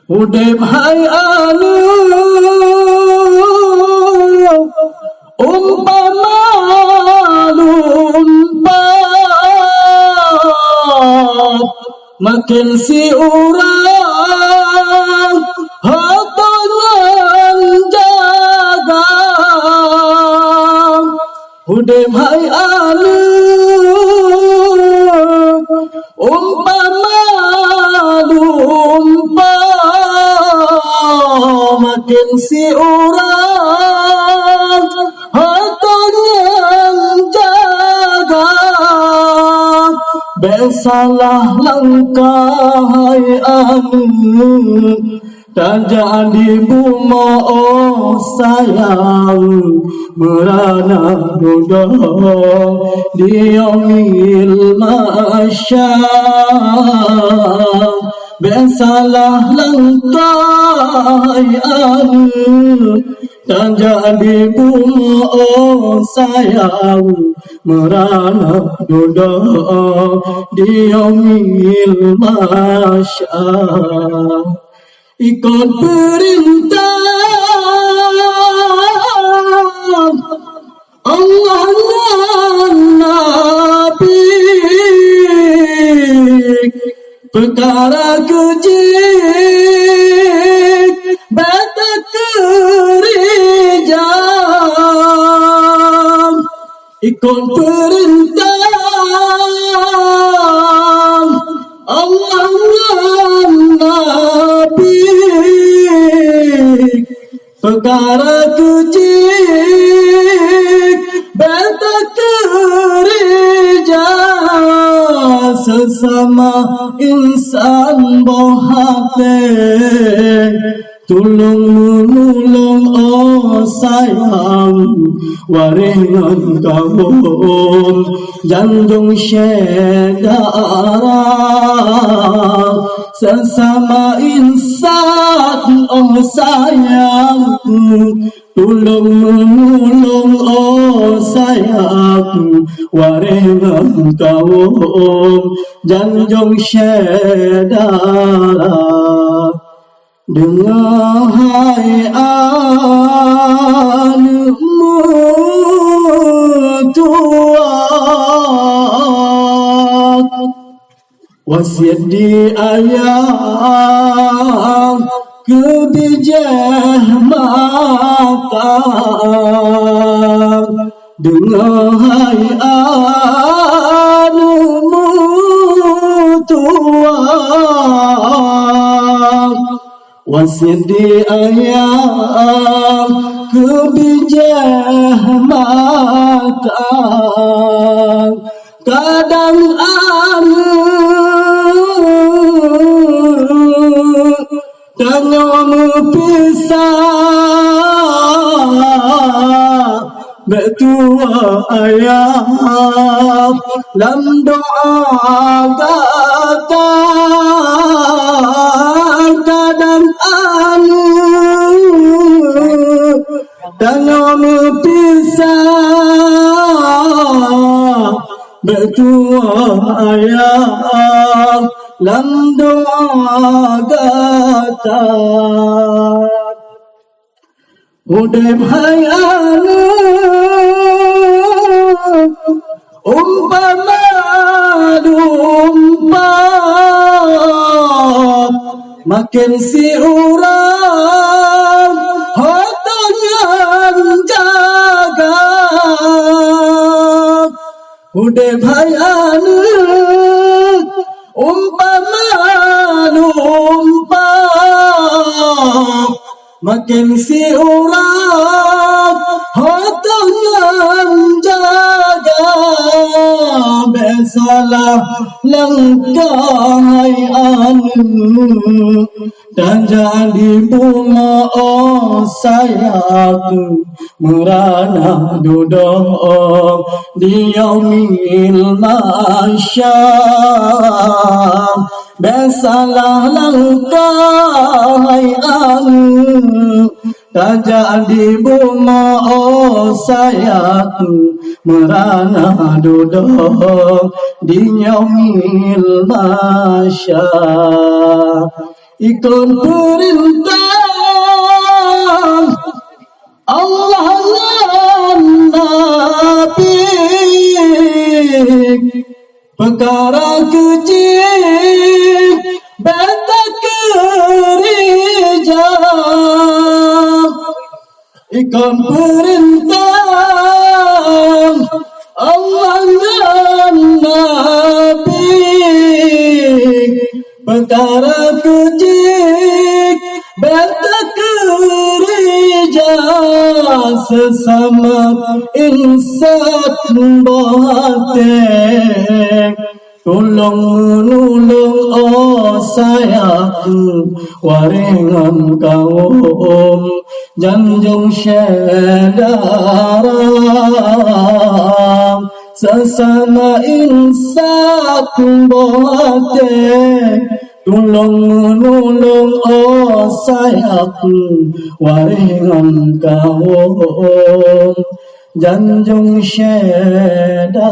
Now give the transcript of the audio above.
Udep hai anu umpama lumpat makin si urang hatonan jaga udep hai anu umpama lumpat makin si urang hatonan jaga besalah langkah hai anu dan jadi buma oh sayang merana dodong diomil masya besalah langkah hai anu dan jadi buma oh sayang merana dodong diomil masya ikut perintah Allah dan Nabi perkara kejik bata kerijam ikut perintah Allah dan Nabi perkara kecil bata kerja sesama insan bohate tulung menolong oh sayang waringan kaum janjung syedara sesama insan oh sayang tulung menolong oh sayang waringan kaum janjung syedara dengar hai anakmu tua wasiat di ayah kebijah mata dengar hai anakmu tua wasiat di ayam kebijah mata kadang anu tanya pisah betua ayam lam doa kata kadang anu dalam pisah betua ayam lam doa kata udep hai anu umpama lumpat makin si urang hotongan jaga udep hai anu umpama lumpat makin si urang hotongan jaga besalah langkah hai anu dan jadi bunga oh sayang merana dodong diomil masya besalah langkah hai anu dan jadi bunga oh sayang merana dodong diomil masya ikut perintah Allah dan Nabi. Perkara kecil beta kerja, ikut perintah Allah dan Nabi. Perkara kecil beta kerja, sesama insan bahagia, tolong menolong oh sayang waringan kaum janjung syedara. Sesama insan bahagia, tolong menolong oh sayang waringan kaum janjung syedara.